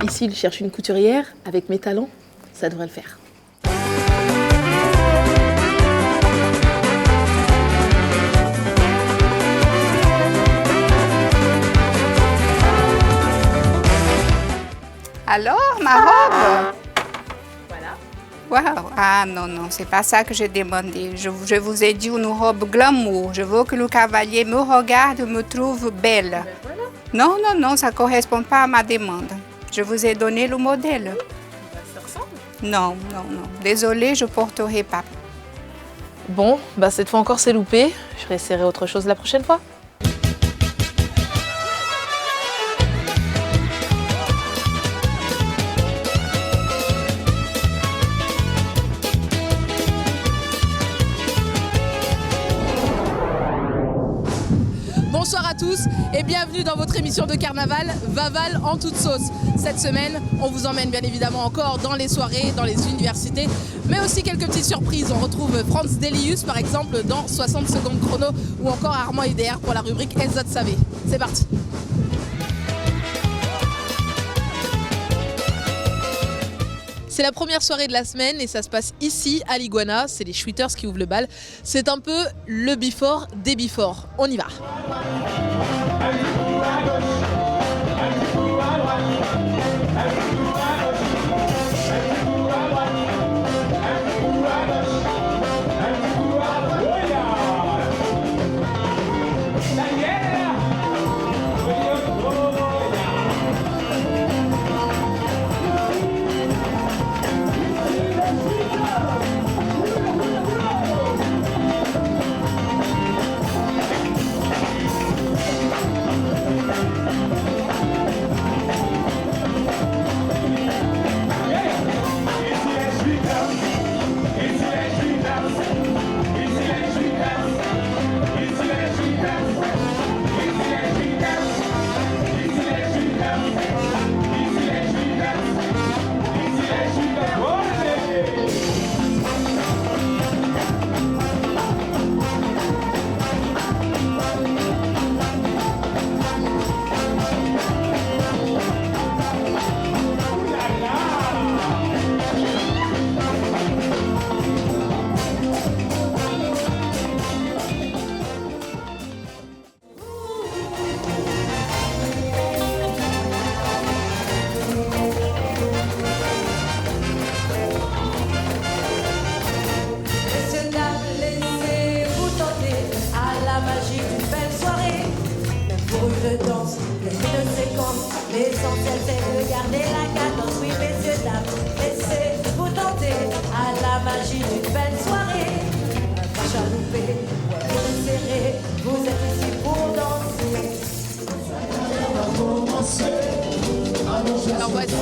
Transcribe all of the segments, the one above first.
Ici, il cherche une couturière. Avec mes talents, ça devrait le faire. Alors, ma robe? Voilà. Wow. Ah non, non, c'est pas ça que j'ai demandé. Je vous ai dit une robe glamour. Je veux que le cavalier me regarde et me trouve belle. Ben voilà. Non, non, non, ça ne correspond pas à ma demande. Je vous ai donné le modèle. Ça ressemble. Non, non, non. Désolée, je ne porterai pas. Bon, bah cette fois encore c'est loupé. Je réessayerai autre chose la prochaine fois. Bonsoir à tous et bienvenue dans votre émission de carnaval Vaval en toute sauce. Cette semaine, on vous emmène bien évidemment encore dans les soirées, dans les universités, mais aussi quelques petites surprises. On retrouve Franz Delius par exemple dans 60 secondes chrono ou encore Armand IDR pour la rubrique Elsa de Savé. C'est parti. C'est la première soirée de la semaine et ça se passe ici à l'Iguana. C'est les Schwitters qui ouvrent le bal. C'est un peu le before des before. On y va. L'essentiel c'est de garder la cadence, oui messieurs, dames, laissez-vous tenter à la magie d'une belle soirée. Pas chaloupé, vous serrez, vous êtes ici pour danser. Alors voici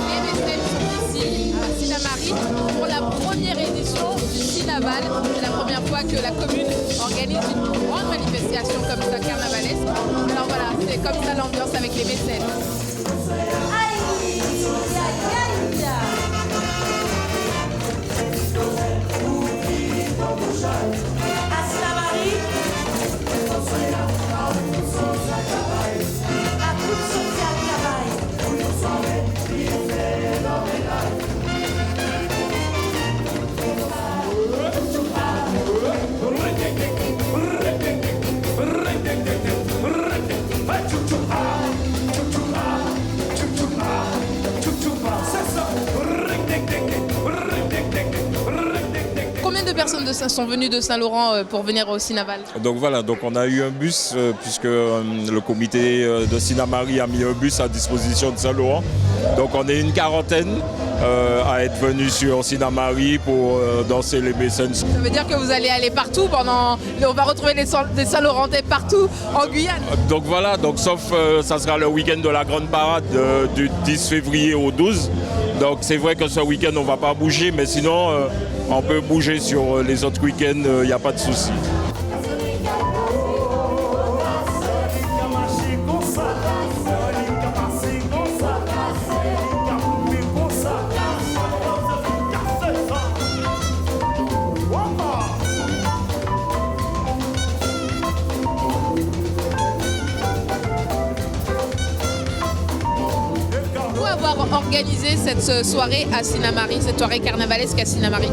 les mécènes sont ici à Sinamari pour la première édition du Cinaval. C'est la première fois que la commune organise une grande manifestation comme ça carnavalesque. Alors voilà, c'est comme ça l'ambiance avec les mécènes. Combien de personnes sont venues de Saint-Laurent pour venir au Cinaval? Donc voilà, donc on a eu un bus puisque le comité de Sinamari a mis un bus à disposition de Saint-Laurent. Donc on est une quarantaine à être venus sur Sinamari pour danser les mécènes. Ça veut dire que vous allez aller partout pendant... On va retrouver des Saint-Laurentais partout en Guyane. Donc voilà, donc sauf ça sera le week-end de la grande parade du 10 février au 12. Donc c'est vrai que ce week-end on ne va pas bouger, mais sinon on peut bouger sur les autres week-ends, il n'y a pas de souci. avoir organisé cette soirée à Sinnamary, cette soirée carnavalesque à Sinnamary?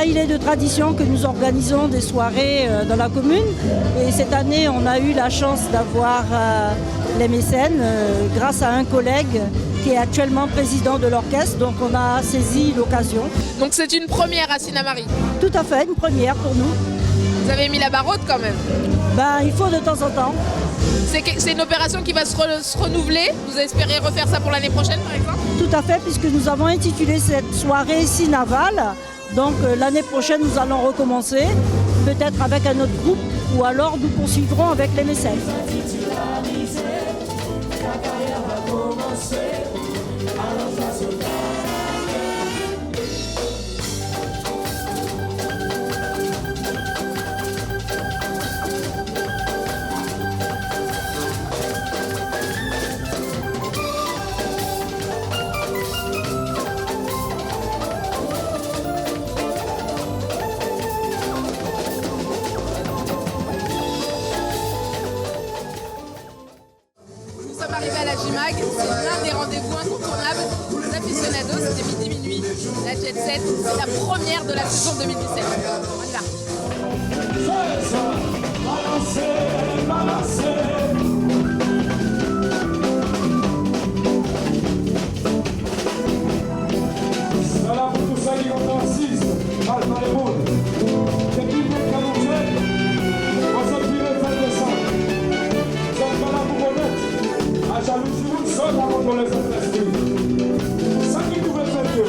Il est de tradition que nous organisons des soirées dans la commune. Et cette année, on a eu la chance d'avoir les mécènes grâce à un collègue qui est actuellement président de l'orchestre. Donc on a saisi l'occasion. Donc c'est une première à Sinnamary? Tout à fait, une première pour nous. Vous avez mis la barre haute quand même? Il faut de temps en temps. C'est une opération qui va se renouveler. Vous espérez refaire ça pour l'année prochaine par exemple? Tout à fait, puisque nous avons intitulé cette soirée Sinnaval. Donc l'année prochaine, nous allons recommencer, peut-être avec un autre groupe, ou alors nous poursuivrons avec les mécènes. À la JMAG, c'est l'un des rendez-vous incontournables des aficionados, c'est midi-minuit. La Jet Set, c'est la première de la saison 2017. On y va. Voilà pour tous ceux qui ont assise, mal dans les mondes. C'est plus de canonnier, on s'est plus de faire descendre. C'est pas là pour remettre. À jalousie, seul avant qu'on les fasse esprits. Ça qui pouvait faire Dieu.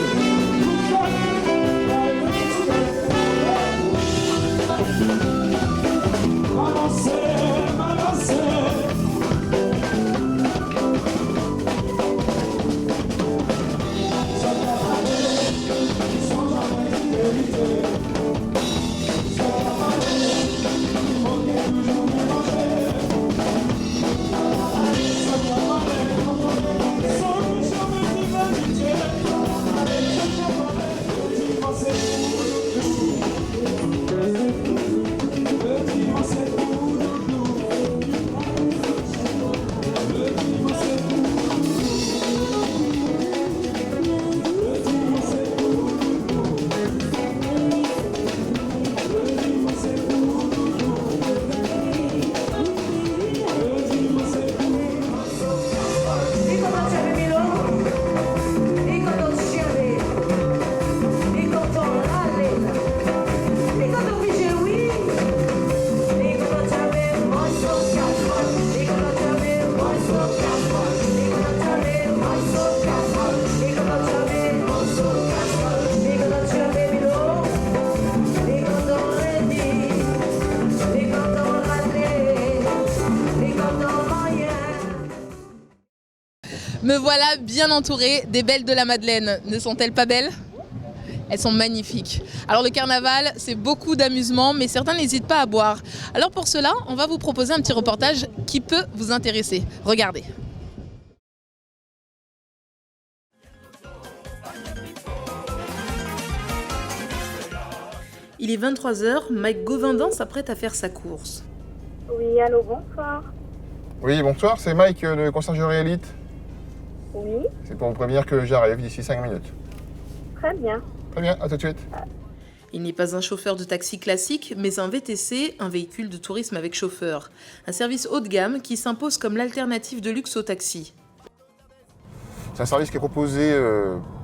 Me voilà bien entourée des belles de la Madeleine. Ne sont-elles pas belles? Elles sont magnifiques. Alors le carnaval, c'est beaucoup d'amusement, mais certains n'hésitent pas à boire. Alors pour cela, on va vous proposer un petit reportage qui peut vous intéresser. Regardez. Il est 23h, Mike Govindin s'apprête à faire sa course. Oui, allô, bonsoir. Oui, bonsoir, c'est Mike de Conciergerie Elite. Oui, C'est pour vous prévenir que j'arrive d'ici 5 minutes. très bien. Très bien, à tout de suite. Il n'est pas un chauffeur de taxi classique, mais un VTC, un véhicule de tourisme avec chauffeur. Un service haut de gamme qui s'impose comme l'alternative de luxe au taxi. C'est un service qui est proposé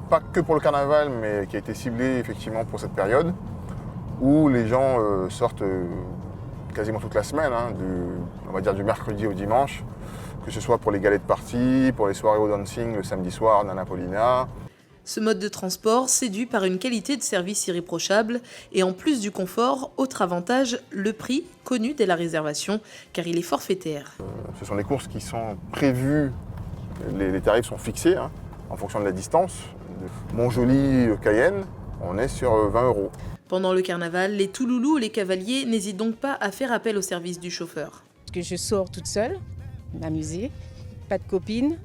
pas que pour le carnaval, mais qui a été ciblé effectivement pour cette période, où les gens sortent quasiment toute la semaine, on va dire du mercredi au dimanche, que ce soit pour les galets de partie, pour les soirées au dancing le samedi soir, Nana Paulina. Ce mode de transport séduit par une qualité de service irréprochable et en plus du confort, autre avantage, le prix connu dès la réservation car il est forfaitaire. Ce sont des courses qui sont prévues, les tarifs sont fixés en fonction de la distance. De Montjoly-Cayenne, on est sur 20 €. Pendant le carnaval, les Touloulous et les cavaliers n'hésitent donc pas à faire appel au service du chauffeur. Parce que je sors toute seule, m'amuser, pas de copine.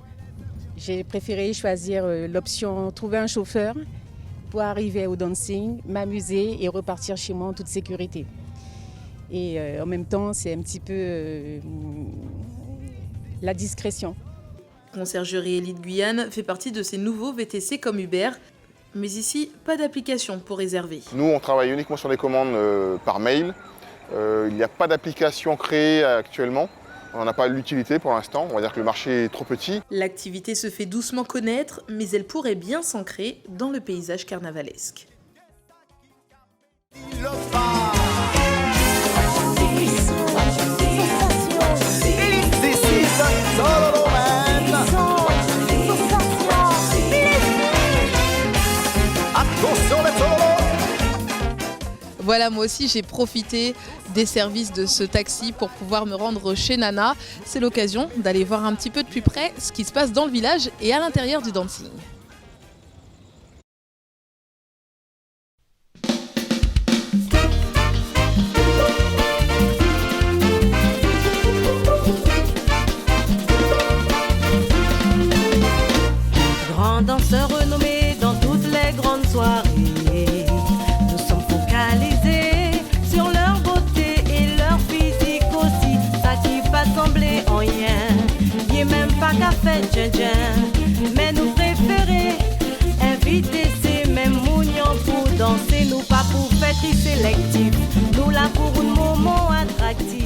J'ai préféré choisir l'option trouver un chauffeur pour arriver au dancing, m'amuser et repartir chez moi en toute sécurité. Et en même temps, c'est un petit peu la discrétion. Conciergerie Élite Guyane fait partie de ces nouveaux VTC comme Uber. Mais ici, pas d'application pour réserver. Nous, on travaille uniquement sur les commandes par mail. Il n'y a pas d'application créée actuellement. On n'en a pas l'utilité pour l'instant. On va dire que le marché est trop petit. L'activité se fait doucement connaître, mais elle pourrait bien s'ancrer dans le paysage carnavalesque. Voilà, moi aussi j'ai profité des services de ce taxi pour pouvoir me rendre chez Nana. C'est l'occasion d'aller voir un petit peu de plus près ce qui se passe dans le village et à l'intérieur du dancing. Grand danseur renommé dans toutes les grandes soirées. En rien, y'a même pas café mais nous préférons inviter ces mêmes mounions pour danser, nous pas pour faire sélectif, nous là pour un moment attractif.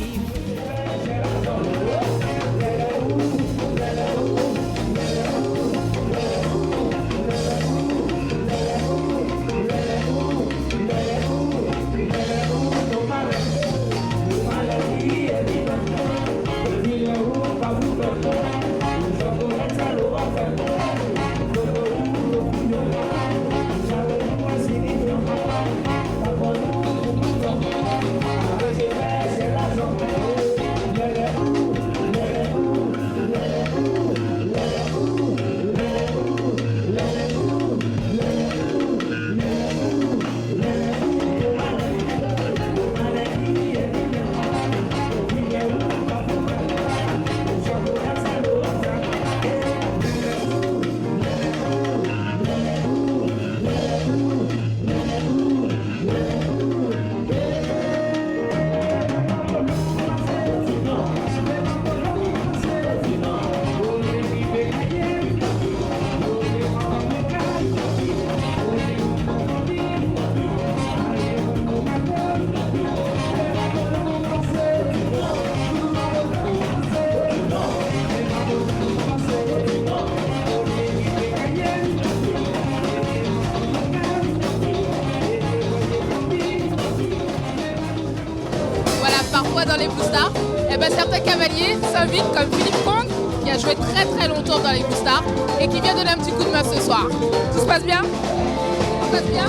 Dans les Blue Stars, et ben certains cavaliers s'invitent comme Philippe Kong qui a joué très longtemps dans les Blue Stars et qui vient donner un petit coup de main ce soir. Tout se passe bien? Tout se passe bien?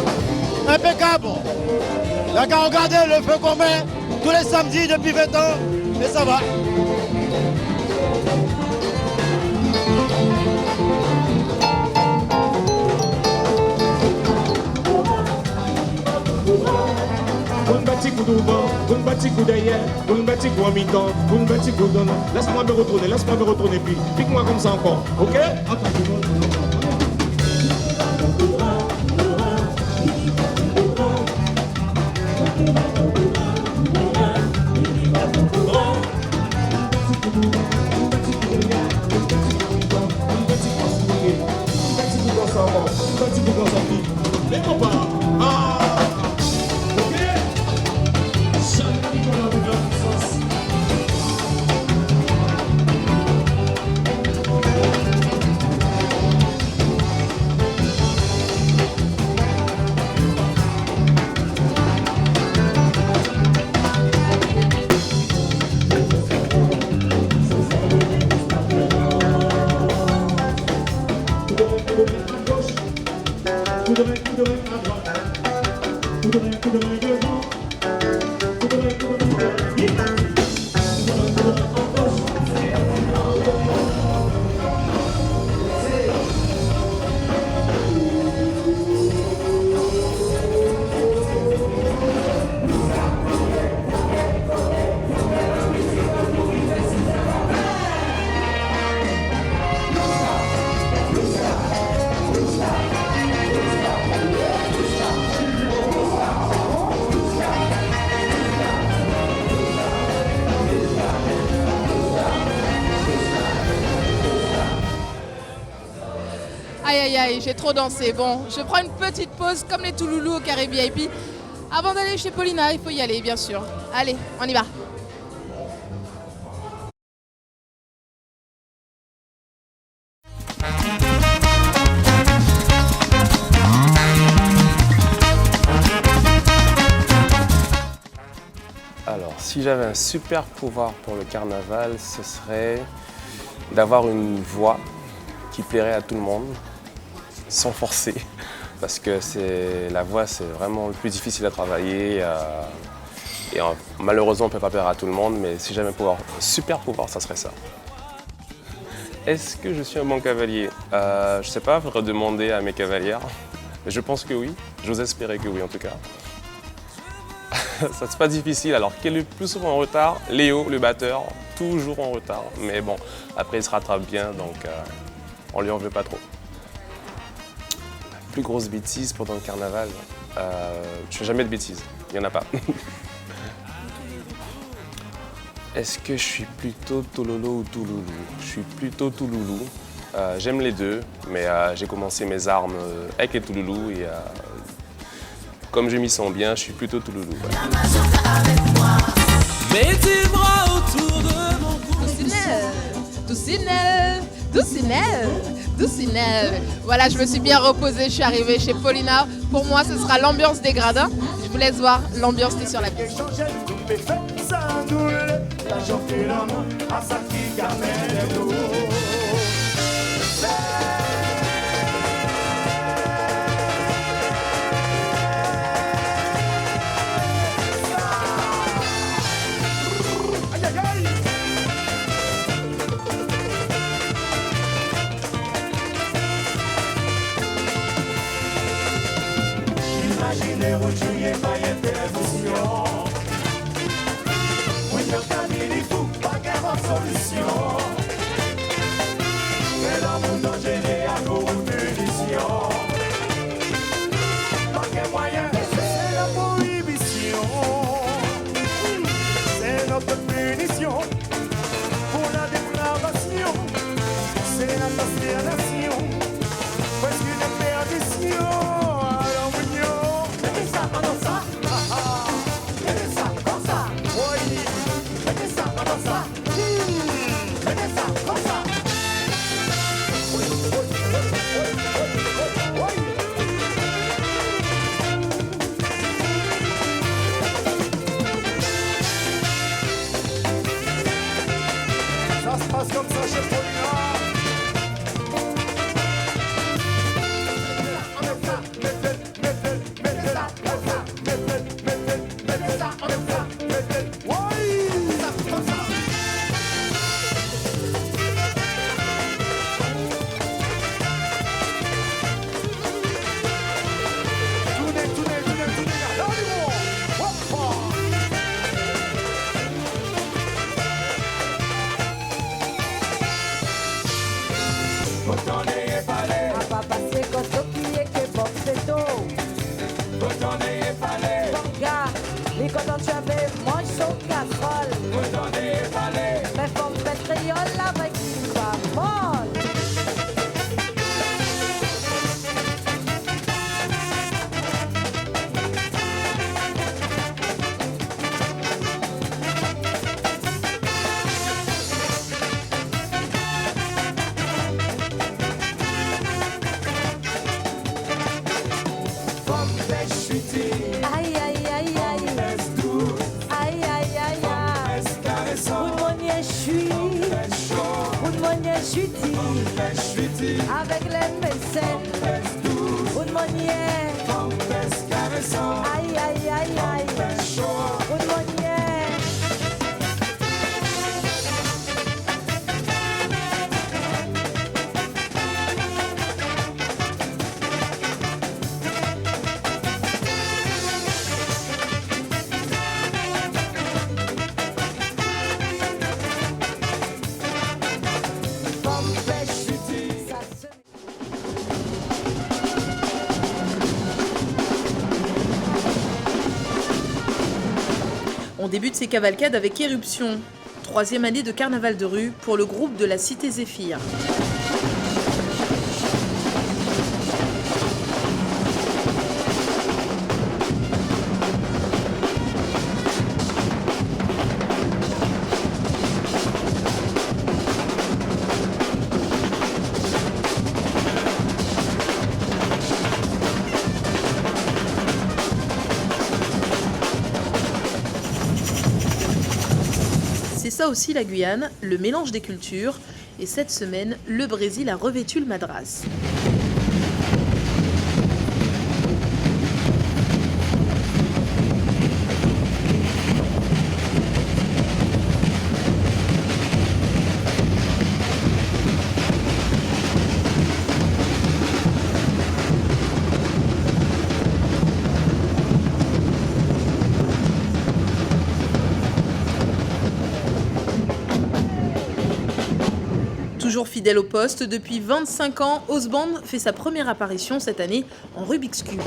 Impeccable. Il n'y a qu'à regarder le feu qu'on met tous les samedis depuis 20 ans et ça va. Un petit coup devant, un petit coup derrière, un petit coup en mi-temps, un petit coup dans. Laisse-moi me retourner, puis pique-moi comme ça encore, ok? Aïe aïe aïe, j'ai trop dansé. Bon, je prends une petite pause comme les Touloulous au carré VIP. Avant d'aller chez Paulina, il faut y aller bien sûr. Allez, on y va. Alors, si j'avais un super pouvoir pour le carnaval, ce serait d'avoir une voix qui plairait à tout le monde, sans forcer, parce que la voix, c'est vraiment le plus difficile à travailler. Et malheureusement, on ne peut pas plaire à tout le monde, mais si j'avais un super pouvoir, ça serait ça. Est-ce que je suis un bon cavalier? Je ne sais pas, il faudrait demander à mes cavalières. Mais je pense que oui, j'ose espérer que oui en tout cas. Ça c'est pas difficile, alors qui est le plus souvent en retard? Léo, le batteur, toujours en retard. Mais bon, après il se rattrape bien, donc on lui en veut pas trop. La plus grosse bêtise pendant le carnaval, je fais jamais de bêtises, il n'y en a pas. Est-ce que je suis plutôt Tololo ou Touloulou? Je suis plutôt Touloulou. J'aime les deux, mais j'ai commencé mes armes avec les Touloulous et comme je m'y sens bien, je suis plutôt Touloulou. Mets tes bras autour de mon cou. Doucinelle. Voilà, je me suis bien reposée, je suis arrivée chez Paulina. Pour moi, ce sera l'ambiance des gradins. Je vous laisse voir l'ambiance qui est sur la piste. Imaginez où tu es pas intervention. Oui, le cabinet fou, pas de solution. Mais dans mon monde gêné à nos punitions. Pas de moyen, c'est la prohibition. C'est notre punition pour la dépravation. C'est la considération, presque une perdition. Ça se passe comme ça chez Paulina. Quand tu avais mange son casserole, mais faut mettre créole avec une femme molle. Avec les mécènes, une manière, aïe aïe aïe aïe, une manière. On débute ces cavalcades avec Éruption, 3e année de carnaval de rue pour le groupe de la Cité Zéphyr. pas aussi la Guyane, le mélange des cultures. Et cette semaine, le Brésil a revêtu le Madras. Toujours fidèle au poste, depuis 25 ans, Osband fait sa première apparition cette année en Rubik's Cube.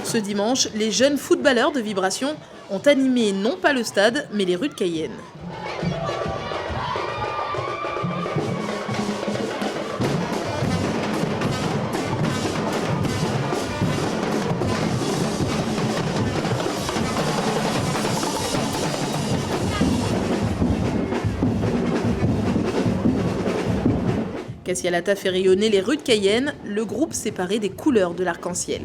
Ce dimanche, les jeunes footballeurs de Vibration ont animé non pas le stade, mais les rues de Cayenne. Cassia Lata fait rayonner les rues de Cayenne, le groupe séparé des couleurs de l'arc-en-ciel.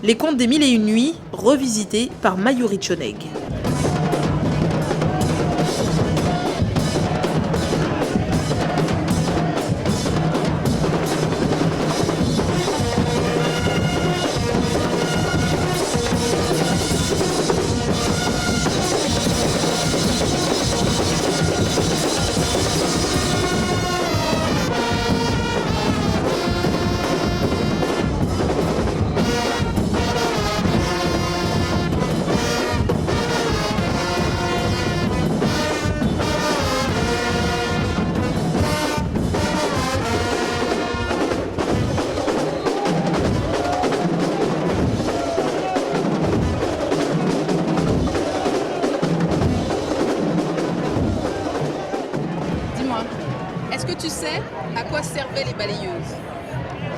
Les contes des 1001 nuits, revisités par Mayuri Choneg. Est-ce que tu sais à quoi servaient les balayeuses?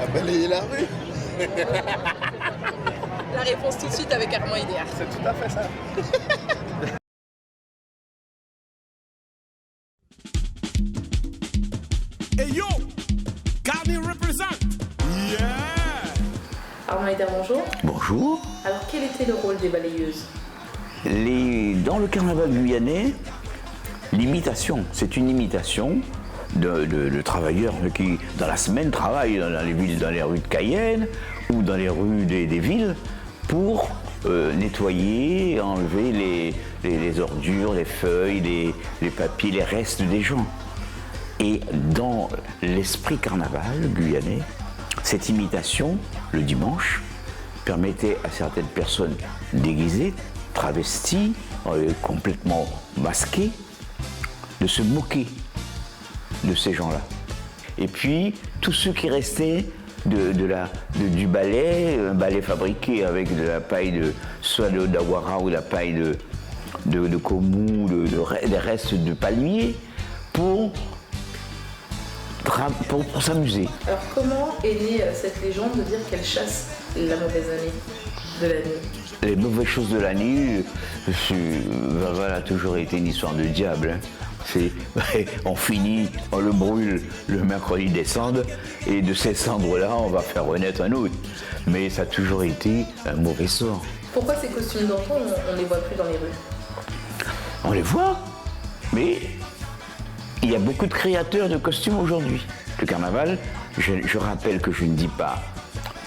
À balayer la rue. La réponse tout de suite avec Armand Idéal. C'est tout à fait ça. Hey yo, Carney represent. Yeah. Armand Idéal, bonjour. Bonjour. Alors quel était le rôle des balayeuses? Dans le carnaval guyanais, l'imitation, c'est une imitation de travailleurs qui, dans la semaine, travaillent dans les villes, dans les rues de Cayenne ou dans les rues des villes pour nettoyer, enlever les ordures, les feuilles, les papiers, les restes des gens. Et dans l'esprit carnaval guyanais, cette imitation, le dimanche, permettait à certaines personnes déguisées, travesties, complètement masquées, de se moquer de ces gens-là. Et puis, tous ceux qui restaient du balai, un balai fabriqué avec de la paille soit d'Awara ou de la paille de Komou, des restes de palmiers, pour s'amuser. Alors comment est née cette légende de dire qu'elle chasse la mauvaise année de l'année? Les mauvaises choses de l'année, Vaval a toujours été une histoire de diable. Hein. On finit, on le brûle le mercredi des cendres, et de ces cendres-là, on va faire renaître un autre. Mais ça a toujours été un mauvais sort. Pourquoi ces costumes d'enfants, on ne les voit plus dans les rues? On les voit, mais il y a beaucoup de créateurs de costumes aujourd'hui. Le carnaval, je rappelle que je ne dis pas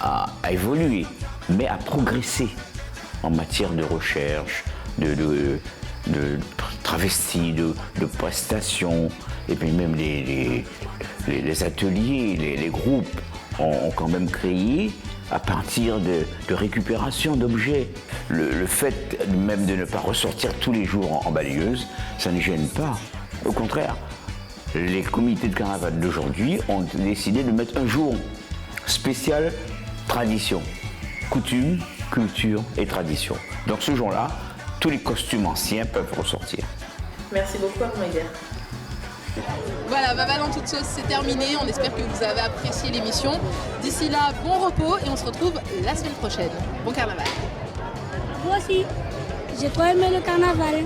à évoluer, mais à progresser en matière de recherche, de travestis, de prestations, et puis même les ateliers, les groupes ont quand même créé à partir de récupération d'objets. Le fait même de ne pas ressortir tous les jours en balayeuse, ça ne gêne pas. Au contraire, les comités de carnaval d'aujourd'hui ont décidé de mettre un jour spécial tradition, coutume, culture et tradition. Donc ce jour-là, tous les costumes anciens peuvent ressortir. Merci beaucoup, Armaïder. Voilà, Vaval en toute sauce, c'est terminé. On espère que vous avez apprécié l'émission. D'ici là, bon repos et on se retrouve la semaine prochaine. Bon carnaval. Moi aussi, j'ai trop aimé le carnaval.